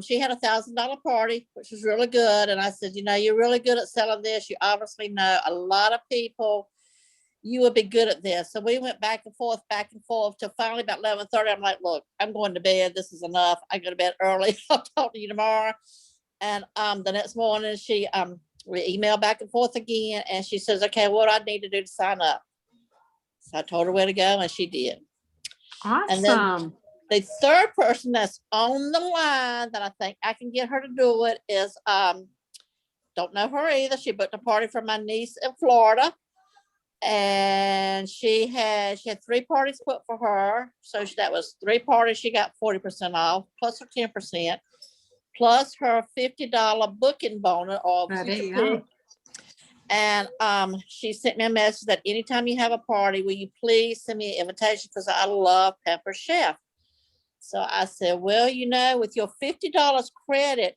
She had $1,000 party, which was really good. And I said, you know, you're really good at selling this. You obviously know a lot of people. You would be good at this. So we went back and forth till finally about 11:30. I'm like, look, I'm going to bed. This is enough. I go to bed early. I'll talk to you tomorrow. And the next morning we emailed back and forth again. And she says, okay, what do I need to do to sign up? So I told her where to go, and she did. Awesome. And then the third person that's on the line that I think I can get her to do it is, don't know her either. She booked a party for my niece in Florida. And she had 3 parties put for her. So that was 3 parties. She got 40% off, plus her 10%, plus her $50 booking bonus. And she sent me a message that anytime you have a party, will you please send me an invitation, because I love Pamper Chef. So I said, well, you know, with your $50 credit,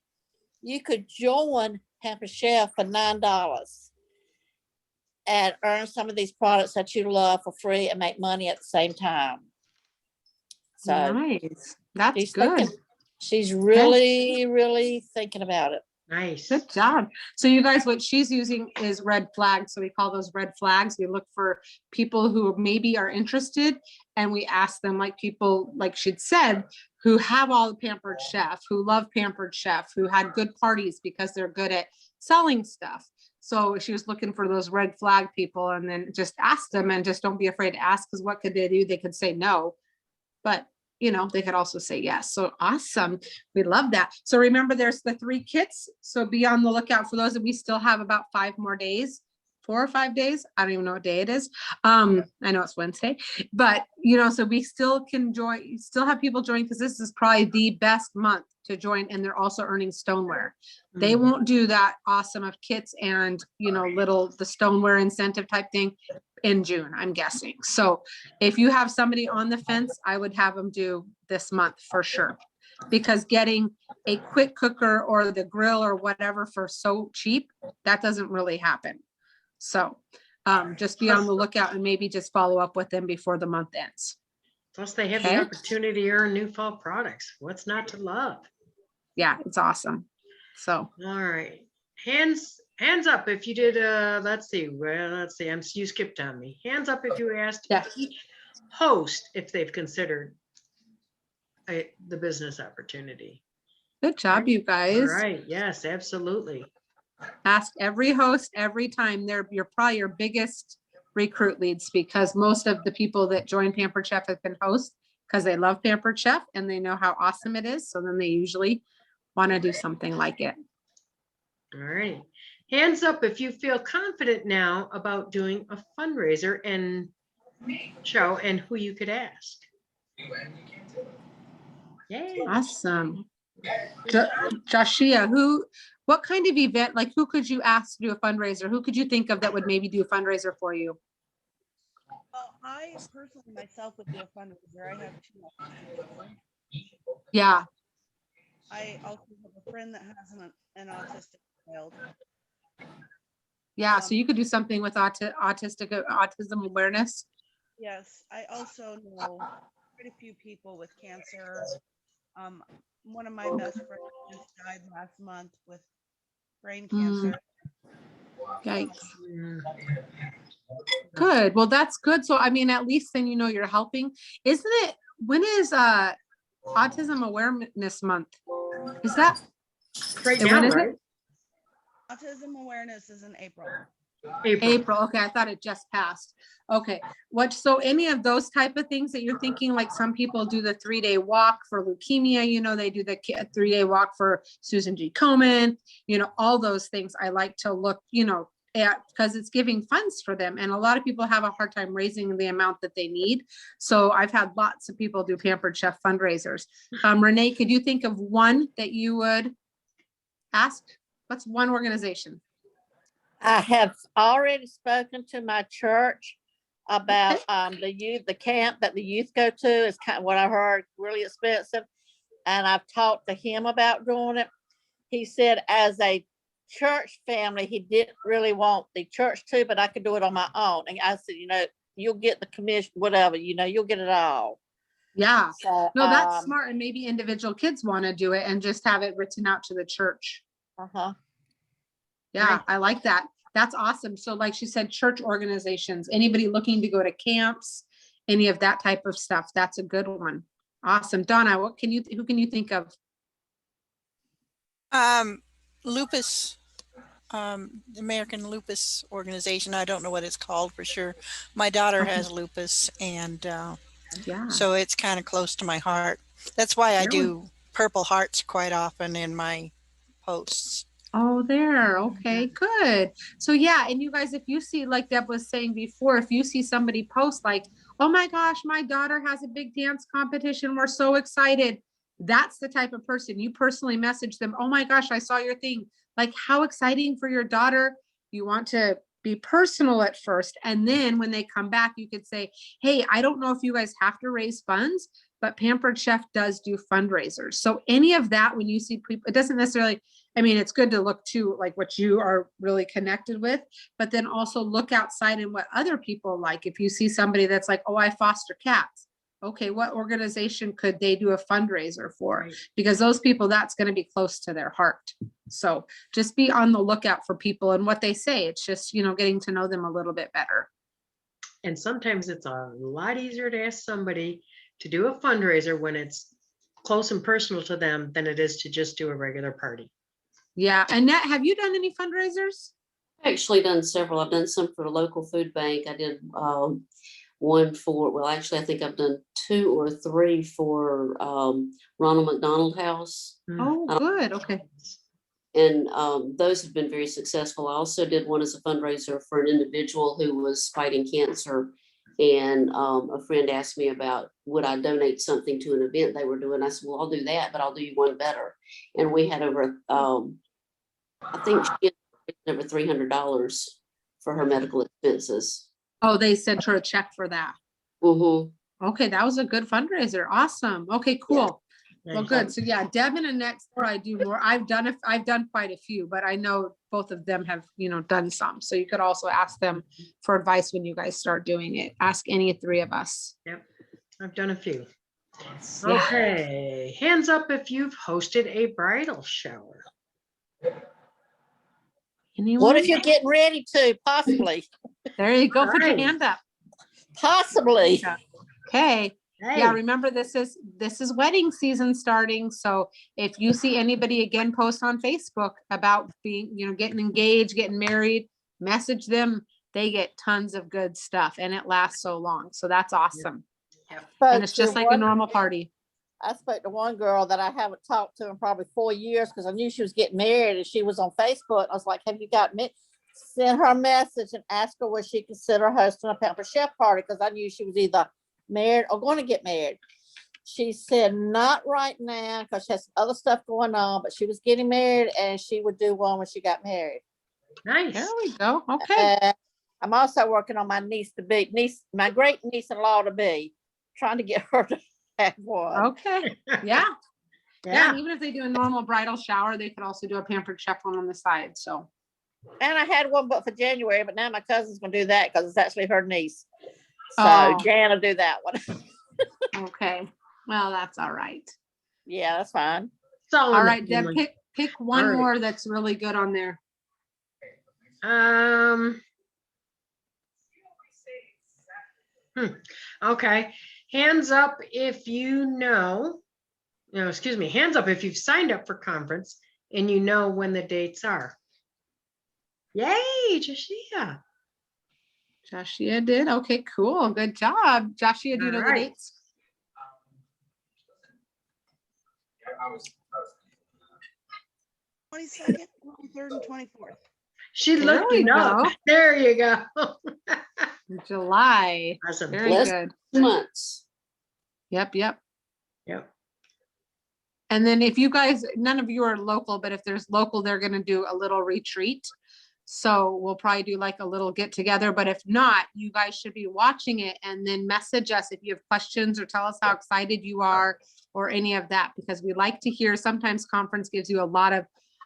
you could join Pamper Chef for $9 and earn some of these products that you love for free and make money at the same time. So nice. That's good. She's really thinking about it. Nice. Good job. So you guys, what she's using is red flags. So we call those red flags. We look for people who maybe are interested, and we ask them, like people, like she'd said, who have all the Pampered Chef, who love Pampered Chef, who had good parties because they're good at selling stuff. So she was looking for those red flag people, and then just ask them, and just don't be afraid to ask, because what could they do? They could say no, but you know, they could also say yes. So awesome. We love that. So remember, there's the 3 kits. So be on the lookout for those, and we still have about 5 more days 4 or 5 days. I don't even know what day it is. I know it's Wednesday, but you know, so we still can join, still have people join, because this is probably the best month to join, and they're also earning stoneware. They won't do that awesome of kits and, you know, the stoneware incentive type thing in June, I'm guessing. So if you have somebody on the fence, I would have them do this month for sure. Because getting a quick cooker or the grill or whatever for so cheap, that doesn't really happen. So just be on the lookout and maybe just follow up with them before the month ends. Plus they have Okay. the opportunity to earn new fall products. What's not to love? Yeah, it's awesome. So, All right. Hands up if you did, let's see, you skipped on me. Hands up if you asked Yeah. each host if they've considered the business opportunity. good job, you All guys. right, yes, absolutely. Ask every host every time. You're probably your biggest recruit leads, because most of the people that join Pampered Chef have been hosts because they love Pampered Chef and they know how awesome it is. So then they usually want to do something like it. All right. Hands up if you feel confident now about doing a fundraiser and show and who you could ask. Yay. Awesome. Joshia, what kind of event, like who could you ask to do a fundraiser? Who could you think of that would maybe do a fundraiser for you? Well, I personally myself would do a fundraiser. I have 2 autistic children. Yeah. I also have a friend that has an autistic child. Yeah. So you could do something with autism awareness. Yes, I also know quite a few people with cancer. One of my best friends just died last month with brain cancer. Yikes. Mm, Good. Well, that's good. So, I mean, at least then you know you're helping. Isn't it, when is Autism Awareness Month? Is that right and now, when is right? it? Autism awareness is in April. April. Okay, I thought it just passed. Okay. So any of those type of things that you're thinking, like some people do the 3-day walk for leukemia, you know, they do the 3-day walk for Susan G. Komen, you know, all those things I like to look, you know, at, because it's giving funds for them. And a lot of people have a hard time raising the amount that they need. So I've had lots of people do Pampered Chef fundraisers. Renee, could you think of one that you would ask? What's one organization? I have already spoken to my church about the camp that the youth go to. Is kind of what I heard, really expensive. And I've talked to him about doing it. He said as a church family, he didn't really want the church to, but I could do it on my own. And I said, you know, you'll get the commission, whatever, you know, you'll get it all. Yeah. So, No, that's smart. And maybe individual kids want to do it and just have it written out to the church. Uh-huh. Yeah, Right. I like that. That's awesome. So like she said, church organizations, anybody looking to go to camps, any of that type of stuff. That's a good one. Awesome. Donna, who can you think of? Lupus, the American Lupus Organization. I don't know what it's called for sure. My daughter Okay. has lupus, and Yeah. so it's kind of close to my heart. That's why I Really? do purple hearts quite often in my posts. Oh, there. Okay, good. So yeah, and you guys, if you see, like Deb was saying before, if you see somebody post like, oh my gosh, my daughter has a big dance competition, we're so excited. That's the type of person you personally message them. Oh my gosh, I saw your thing. Like, how exciting for your daughter. You want to be personal at first. And then when they come back, you could say, hey, I don't know if you guys have to raise funds, but Pampered Chef does do fundraisers. So any of that, when you see people, it doesn't necessarily, I mean, it's good to look to like what you are really connected with, but then also look outside and what other people like. If you see somebody that's like, oh, I foster cats. Okay, what organization could they do a fundraiser for? Right. Because those people, that's going to be close to their heart. So just be on the lookout for people and what they say. It's just, you know, getting to know them a little bit better. And sometimes it's a lot easier to ask somebody to do a fundraiser when it's close and personal to them than it is to just do a regular party. Yeah. Annette, have you done any fundraisers? I've actually done several. I've done some for the local food bank. I did one for, well, actually, I think I've done 2 or 3 for Ronald McDonald House. Oh, good. Okay. And those have been very successful. I also did one as a fundraiser for an individual who was fighting cancer. And a friend asked me about, would I donate something to an event they were doing? I said, well, I'll do that, but I'll do you one better. And we had over, I think she had over $300 for her medical expenses. Oh, they sent her a check for that. Mm-hmm. Okay, that was a good fundraiser. Awesome. Okay, cool. Well, good. So yeah, Deb and Annette, or I do more. I've done quite a few, but I know both of them have, done some. So you could also ask them for advice when you guys start doing it. Ask any three of us. Yep, I've done a few. Yeah. Okay, hands up if you've hosted a bridal shower. Anyone? What if you're getting ready to? Possibly. There you go. Put your Right. hand up. Possibly. Yeah. Okay. Hey, Yeah, remember this is wedding season starting. So if you see anybody again post on Facebook about being, getting engaged, getting married, message them. They get tons of good stuff and it lasts so long. So that's awesome. And it's just like a normal party. I spoke to one girl that I haven't talked to in probably 4 years because I knew she was getting married and she was on Facebook. I was like, have you got me? Send her a message and ask her would she consider hosting a pamper chef party because I knew she was either married or going to get married. She said not right now because she has other stuff going on, but she was getting married and she would do one when she got married. nice. There we go. Okay. And I'm also working on my my great niece-in-law to be, trying to get her to have one. Okay. Yeah. Yeah. Yeah, And even if they do a normal bridal shower, they could also do a pampered chef one on the side. So And I had one booked for January, but now my cousin's gonna do that because it's actually her niece. So Oh. Jan will do that one. okay. Well, that's all right. Yeah, that's fine. it's all, All in the right, Deb, family. pick one All right. more that's really good on there. Okay, hands up if hands up if you've signed up for conference and you know when the dates are. Yay, Jashia. Joshua did. Okay, cool. Good job. Joshua, do you All know the right. dates? 22nd, 23rd, and 24th. She There looked we it up. go. There you go. July. Awesome. Very Less- good. Months. Yep. Yep. And then if you guys, none of you are local, but if there's local, they're going to do a little retreat. So we'll probably do like a little get together, but if not, you guys should be watching it and then message us if you have questions or tell us how excited you are or any of that, because we like to hear, sometimes conference gives you a lot of,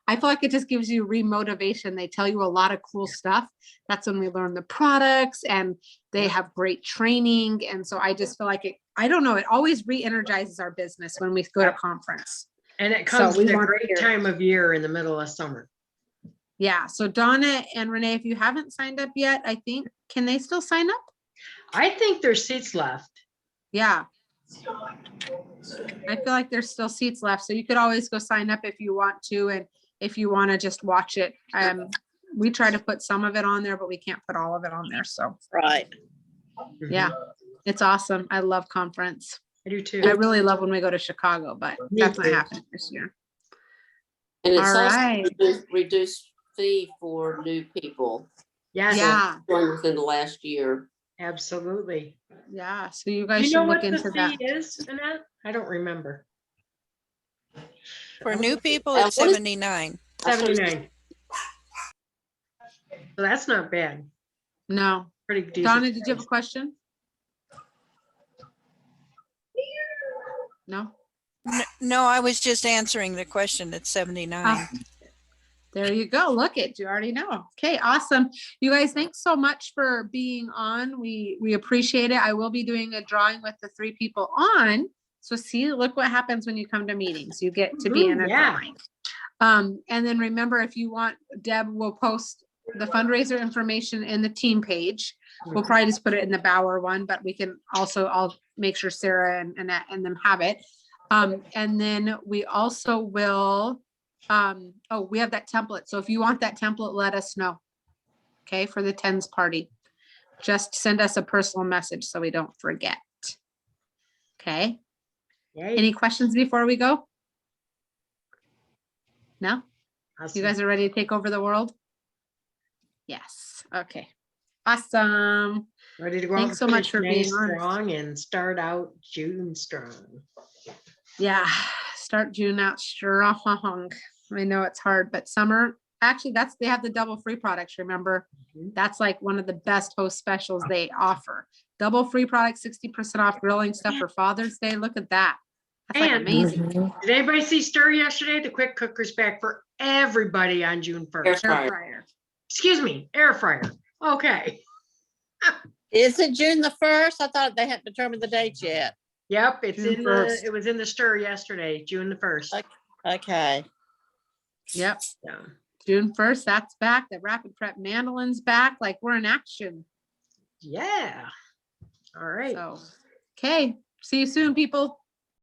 I feel like it just gives you remotivation. They tell you a lot of cool stuff. That's when we learn the products and they have great training. And so I just feel like I don't know, it always re-energizes our business when we go to conference. And it comes So we at a want to great hear. time of year in the middle of summer. Yeah. So Donna and Renee, if you haven't signed up yet, I think, can they still sign up? I think there's seats left. Yeah. I feel like there's still seats left. So you could always go sign up if you want to. And if you want to just watch it, we try to put some of it on there, but we can't put all of it on there. So Right. yeah, it's awesome. I love conference. I do too. I really love when we go to Chicago, but Me that's not too. happening this year. And it's All also right. reduced fee for new people Yes, Yeah. joined within the last year. absolutely. Yeah. So you Do guys you should know look what the into that. fee is, Annette? I don't remember. For new people, What it's is- 79. 79. So that's not bad. No. Pretty decent. Donna, did you have a question? No? No, I was just answering the question. It's 79. Ah, there you go. Look it, you already know. Okay, awesome. You guys, thanks so much for being on. We appreciate it. I will be doing a drawing with the 3 people on. So see, look what happens when you come to meetings. You get to be in a Yeah. drawing. And then remember, if you want, Deb will post the fundraiser information in the team page. We'll probably just put it in the Bower one, but we can also, I'll make sure Sarah and Annette and them have it. And then we also will, we have that template. So if you want that template, let us know. Okay, for the TENS party. Just send us a personal message so we don't forget. Okay. Yay. Any questions before we go? No? You Awesome. guys are ready to take over the world? Yes. Okay. Awesome. Ready to go Thanks out so and much finish for May being on. strong and start out June strong. Yeah. Start June out strong. I know it's hard, but summer, actually they have the double free products. Remember, Mhm. that's like one of the best host specials they offer. Double free products, 60% off grilling stuff for Father's Day. Look at that. That's like And- amazing. Did anybody see Stir yesterday? The quick cooker's back for everybody on June 1st. Air Air fryer. fryer. Excuse me, air fryer. Okay. Is it June the 1st? I thought they hadn't determined the date yet. Yep, it's June in 1st. it was in the Stir yesterday, June the 1st. Okay. Yep. Yeah. June 1st, that's back. The rapid prep mandolin's back. Like we're in action. Yeah. All right. So, okay. See you soon, people.